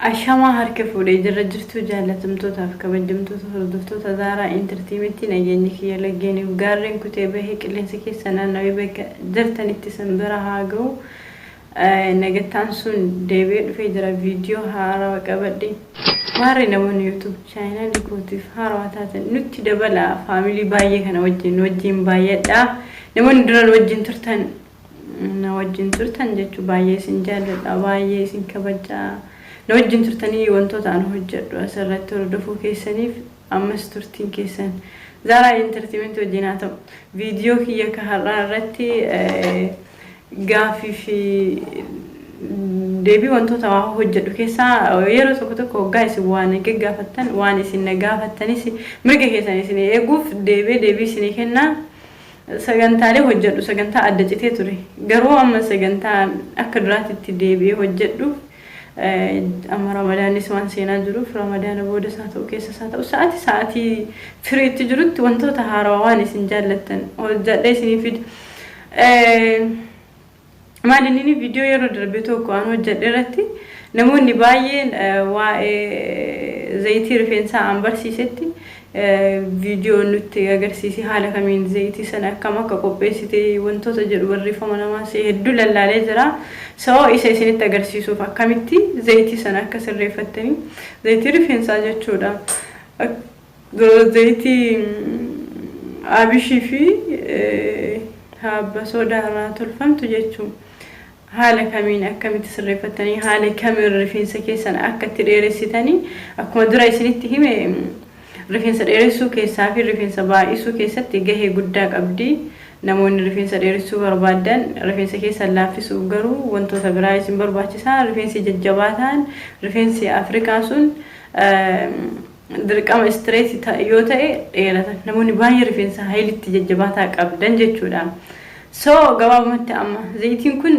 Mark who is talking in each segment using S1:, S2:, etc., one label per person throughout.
S1: Ashama harka fuudhee jirra jirtu jaallatamtootaaf kabajamtoota hordoftoota Zaaraa Entertainmentii nageenyi kiyya laggeeniif gaarreen kutee bahee qilleensa keessa naannawee bakka jirtanitti sanbira haa ga'u. Nagattaan sun deebi'ee dhufee jira viidiyoo haarawaa qabadhe. Maarree namoonni YouTube chaanaalii kootiif haarawaa taatan nutti dabala faamilii baay'ee kana wajjin baay'eedha. Namoonni duraan wajjin turtan jechuun baay'ee isin jaalladha baay'ee isin kabajaa. Nojjin turtanii wantoota an hojjedhu asirratti hordofuu keessaniif ammas turtiin keessan Zaaraa Entertainment wajjin haa ta'u viidiyoo kiyya har'aa irratti gaafii fi deebii wantoota waan hojjedhu keessaa yeroo tokko waggaa isin waan gaggaafattan waan isin gaafattanis mirga keessan isin eeguuf deebii isin kennaa sagantaalee hojjedhu sagantaa adda citee ture garuu amma sagantaa akka duraatitti deebi'ee hojjedhu amma Ramadaanis waan seenaa jiruuf Ramadaana booda isaa ta'u keessa isaa ta'u sa'aatii firiitti jirutti wantoota haarawaa waan isin jaallattan hojjedhee isinii fide. Maalinni viidiyoo yeroo darbe tokko waan hojjedhe irratti namoonni baay'een waa'ee zayitii rifeensaa an barsiisetti viidiyoo nutti agarsiisi haala kamiin zayitii sana akkam akka qopheessite wantoota jedhu barreeffama namaa hedduu lallaalee jira. Isa isinitti agarsiisuuf akkamitti zayitii sana akka sirreeffattanii zayitii rifeensaa jechuudha. Zayitii abishii fi habba soodaa irraa tolfamtu jechuun haala kamiin akkamitti sirreeffattanii haala kamiin rifeensa keessan akka itti dheeressitanii akkuma dura isinitti hime rifeensa dheeressuu keessaa fi rifeensa baay'isuu keessatti gahee guddaa qabdi. Namoonni rifeensa dheeressuu barbaadan rifeensa keessan laaffisuuf garuu wantoota biraa isin barbaachisaa rifeensi jajjabaataan rifeensi Afrikaa sun dirqama straight yoo ta'e dheerata namoonni baay'ee rifeensa haayilitti jajjabaataa qabdan jechuudha. Gabaabumatti amma zayitiin kun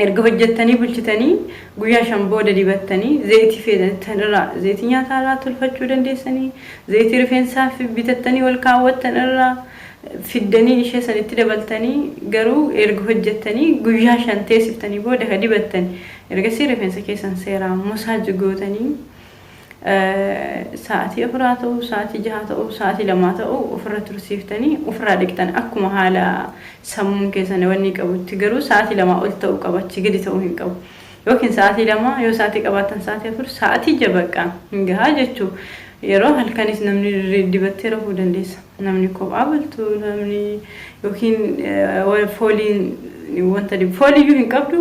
S1: erga hojjettanii bulchitanii guyyaa 5 booda dibattanii zayitii feetan irraa zayitii nyaataa irraa tolfachuu dandeessanii zayitii rifeensaaf bitattanii wal kaawwattan irraa fiddanii ishee sanitti dabaltanii garuu erga hojjettanii guyyaa 5 teessiftanii booda ka dibattan ergasii rifeensa keessan seeraan masaaj gootanii sa'aatii 4 ta'uu sa'aatii 6 ta'uu sa'aatii 2 ta'uu ofirra tursiiftanii ofirraa dhiqtan akkuma haala sammuun keessan wanni qabutti garuu sa'aatii 2 ol ta'uu qabachi gadi ta'uu hin qabu yookiin sa'aatii 2 yoo sa'aatii qabaatan sa'aatii 4 sa'aatii 6 baqa gahaa jechuu yeroo halkanis namni dibattee rafuu dandeessa namni kophaa bultu namni yookiin fooliin wanta fooliyyuu hin qabdu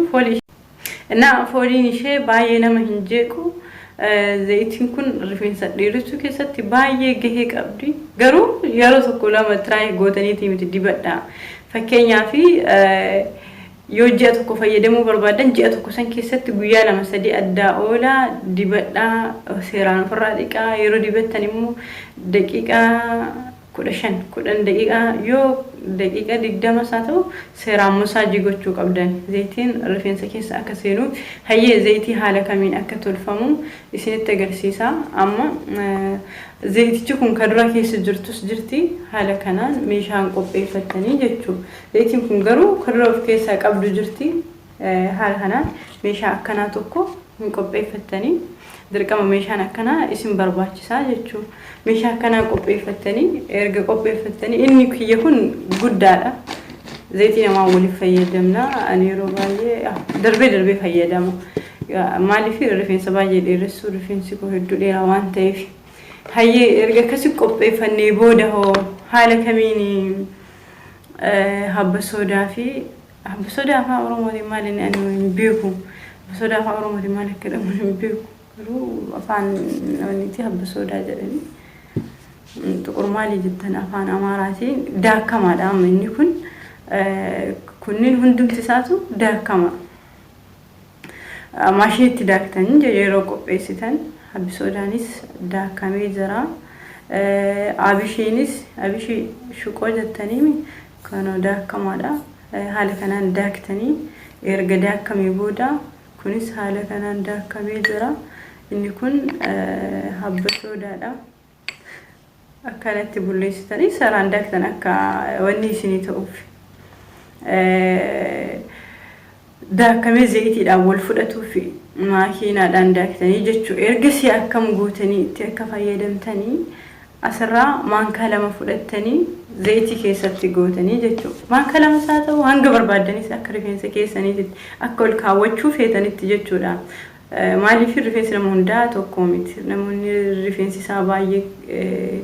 S1: fooliin ishee baay'ee nama hin jeequ. Zayitiin kun rifeensa dheeressuu keessatti baay'ee gahee qabdi garuu yeroo tokko lama tiraay gootaniitii miti dibadha. Fakkeenyaaf yoo ji'a tokko fayyadamuu barbaadan ji'a tokko san keessatti guyyaa 2-3 addaa oola dibadha seeraan ofirraa dhiqaa yeroo dibattan immoo daqiiqaa 10 daqiiqaa yoo daqiiqaa 20 isaa ta'u seeraan masaajii gochuu qabdan zayitiin rifeensa keessa akka seenu hayyee zayitii haala kamiin akka tolfamu isinitti agarsiisa. Amma zayitichi kun ka dura keessa jirtus jirti haala kanaan meeshaan qopheeffattanii jechuudha. Zayitiin kun garuu ka dura of keessaa qabdu jirti haala kanaan meeshaa akkanaa tokko hin qopheeffattanii dirqama meeshaan akkanaa isin barbaachisaa jechuudha. Meeshaa akkanaa qopheeffattanii erga qopheeffattanii inni kiyya kun guddaadha. Zayitii namaa waliif fayyadamna ani yeroo baay'ee darbee fayyadama. Maaliif rifeensa baay'ee dheeressuu rifeensi koo hedduu dheeraa waan ta'eef hayyee erga akkasi qopheeffannee booda hoo haala kamiin habba soodaa afaan Oromootiin maal inni ani hin beeku. Habba soodaa afaan Oromootiin maal akka jedhamu hin beeku. Garuu afaan wanitti habba soodaa jedhanii tuqur maalii jettan afaan Amaaraatiin daakkamaadha amma inni kun kunniin hundumti isaatu daakkama. Maashiniitti daaktanii yeroo qopheessitan habbi soodaanis daakkamee jira. Abishii shuqoo jettanii kanoo daakkamaadha. Haala kanaan daaktanii erga daakkamee booda kunis haala kanaan daakkamee jira. Inni kun habba soodaadha. Akkanatti bulleessitanii saraan daaktan akka wanni isinii ta'uuf. daakamee zayitiidhaan wal fudhatuu fi makiinaadhaan daaktanii jechuudha. Ergasii akkam gootanii itti akka fayyadamtanii asirraa maankaa lama fudhattanii zayitii keessatti gootanii jechuudha. Maankaa lama isaa ta'u hanga barbaaddanis akka rifeensa keessanii akka ol kaawwachuu feetanitti jechuudha. Maaliif rifeensi nama hundaa tokko miti. Namoonni rifeensi isaa baay'ee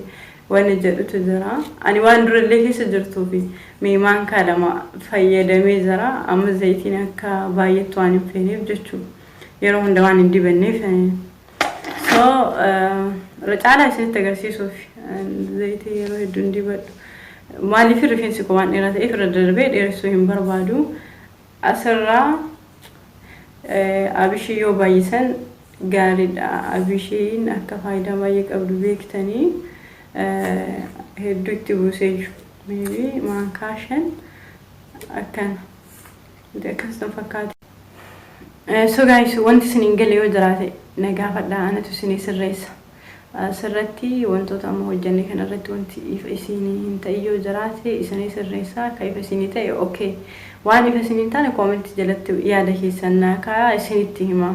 S1: waan jedhutu jira. Ani waan durallee keessa jirtuu fi maankaa lama fayyadamee jira. Amma zayitiin akka baay'eetti waan hin feeneef jechuudha. Yeroo hunda waan hin dibanneef. So caalaa isinitti agarsiisuuf zayitii yeroo hedduu hin dibadhu. Maaliif rifeensi koo waan dheeraa ta'eef irra darbee dheeressuu hin barbaadu. Asirraa abishii yoo baay'isan gaariidha. Abishiin akka faayidaa baay'ee qabdu beektanii hedduu itti buusee jiru. Maybe maankaa 5 akkana. Akkasitti fakkaata. So guys, wanti isin hin galle yoo jiraate na gaafadhaa anatu isinii sirreessa. Sirratti wantoota amma hojjenne kanarratti wanti ifa isinii hin ta'e yoo jiraate isinii sirreessa. Ka ifa isinii ta'e okay. Waan ifa isinii hin taane comment jalatti yaada keessan naa kaa'aa isinitti hima.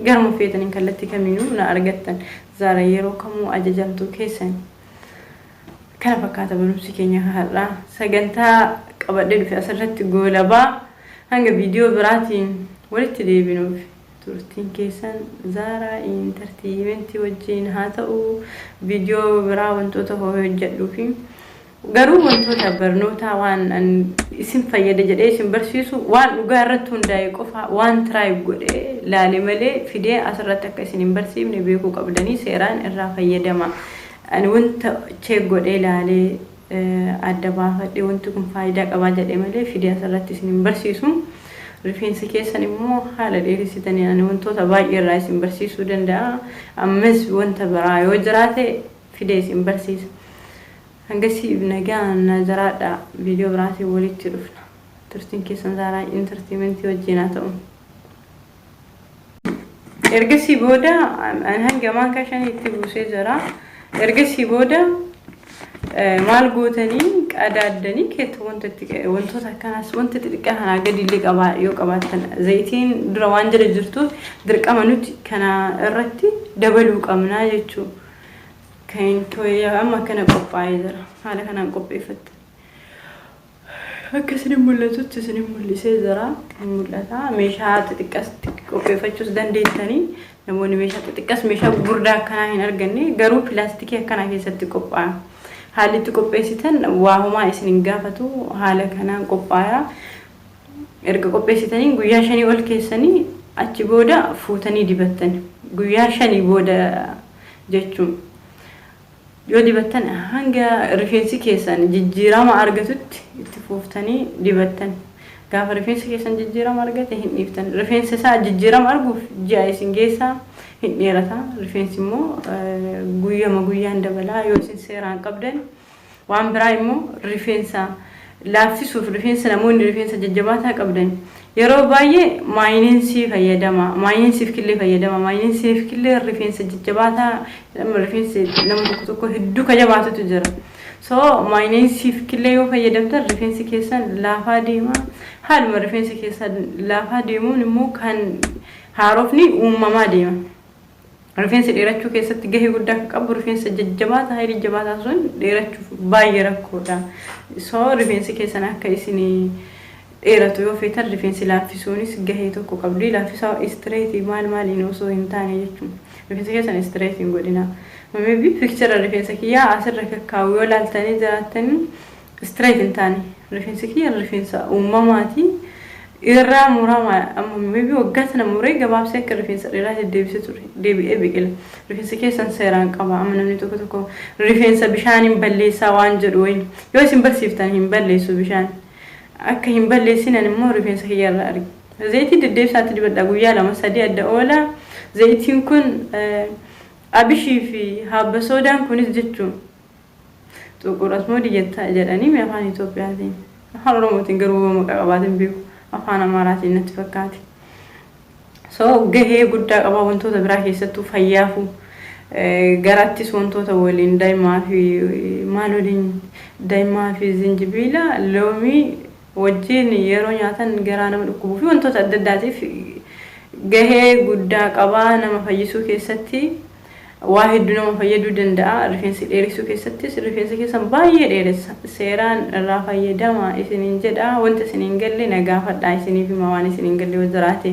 S1: Garuma feetaniin kallattii kamiinuu na argattan. Zaara yeroo kamuu ajajamtuu keessan. Kana fakkaata barumsi keenya har'aa. Sagantaa qabadhee dhufe asirratti goolabaa hanga viidiyoo biraatiin walitti deebinuuf turtiin keessan Zaara Entertainment wajjin haa ta'u viidiyoo biraa wantoota hojjedhuufi garuu wantoota barnoota waan isin fayyada jedhee isin barsiisu waan dhugaa irratti hundaa'e qofa waan try godhee laale malee fidee asirratti akka isin hin barsiifne beekuu qabdanii seeraan irraa fayyadama. Ani wanta check godhee laalee adda baafadhee wanti kun faayidaa qaba jedhee malee fidee asirratti isin hin barsiisu. Rifeensi keessan immoo haala dheeressitanii ani wantoota baay'ee irraa isin barsiisuu danda'a. Ammas wanta biraa yoo jiraate fidee isin barsiisa. Hangasiif nagaan na jiraadha. Viidiyoo biraatiin walitti dhufna. Turtiin keessan Zaara Entertainment wajjin haa ta'u. Ergasii booda ani hanga maankaa 5 itti buusee jira. Ergasii booda maal gootanii qadaaddanii keetti wantoota akkanaas wanti xixiqqaa kanaa gadillee qabaa yoo qabaattan zayitiin dura waan jala jirtuuf dirqama nuti kana irratti dabaluu qabnaa jechuudha. Kan tooyyaa amma kana qophaa'ee jira. Haala kanaan qopheeffatte. Akka isin mul'atutti isin mul'isee jira. Mul'ata. Meeshaa xixiqqaas qopheeffachuus dandeessanii namoonni meeshaa xixiqqaas meeshaa gurguddaa akkanaa hin arganne garuu pilaastikii akkanaa keessatti qophaa'a. Haalli itti qopheessitan waa homaa isin gaafatu haala kanaan qophaa'a. Erga qopheessitanii guyyaa 5 ol keessanii achi booda fuutanii dibattan. Guyyaa 5 booda jechuun yoo dibattan hanga rifeensi keessan jijjiirama argatutti itti fuuftanii dibattan. Gaafa rifeensi keessan jijjiirama argate hin dhiiftan. Rifeensi isaa jijjiirama arguuf ji'a isin geessaa hin dheerata. Rifeensi immoo guyyaan dabalaa yoo isin seeraan qabdan. Waan biraa immoo rifeensa laaffisuuf rifeensa namoonni rifeensa jajjabaataa qabdan yeroo baay'ee maayinensii fayyadama. Maayinensiif killee fayyadama. Maayinensiif killee rifeensa jajjabaataa rifeensi nama tokko hedduu ka jabaatutu jira. So maayinensiif killee yoo fayyadamtan rifeensi keessan laafaa deema. Haaluma rifeensi keessan laafaa deemuun immoo kan haarofni uumamaa deema. Rifeensi dheerachuu keessatti gahee guddaa qabu rifeensa jajjabaataa hayrii jabaataa sun dheerachuuf baay'ee rakkoodha. So rifeensi keessan akka isin dheeratu yoo feetan rifeensi laaffisuunis gahee tokko qabdi. Laaffisa straight maaliin osoo hin taane jechuudha. Rifeensi keessan straight hin godhina. Maybe picture rifeensa kiyyaa asirra kakkaa'u yoo laaltanii jiraattanii straight hin taane. Rifeensi kiyyaa rifeensa uumamaati. Irraa murama amma maybe waggaa sana muree gabaabsee akka rifeensa dheeraa deddeebisee ture. Deebi'ee biqila. Rifeensi keessan seeraan qaba. Amma namni tokko rifeensa bishaaniin balleessaa waan jedhu wayi yoo isin barsiiftan hin balleessu bishaan. Akka hin balleessinan immoo rifeensa kiyyarraa argi. Zayitii deddeebisaatti dibadha guyyaa 2-3 adda oola. Zayitiin kun abishii fi habba soodaan kunis jechuun xuquras moo diyyattaa jedhanii afaan Itoophiyaatiin. Afaan Oromootiin garuu maqaa qabaatiin beeku. Afaan Amaaraatiin natti fakkaate. So gahee guddaa qaba wantoota biraa keessattuu fayyaafu garattis wantoota waliin daa'imaa fi maal waliin daa'imaa fi zinjibiila loomii wajjin yeroo nyaatan garaa nama dhukkubuu fi wantoota adda addaatiif gahee guddaa qaba nama fayyisuu keessatti. Waa hedduu nama fayyaduu danda'a. Rifeensi dheerisuu keessattis rifeensa keessan baay'ee dheeressa. Seeraan irraa fayyadama isiniin jedha. Wanta isiniin galle na gaafadhaa isiniif hima waan isiniin galle yoo jiraate.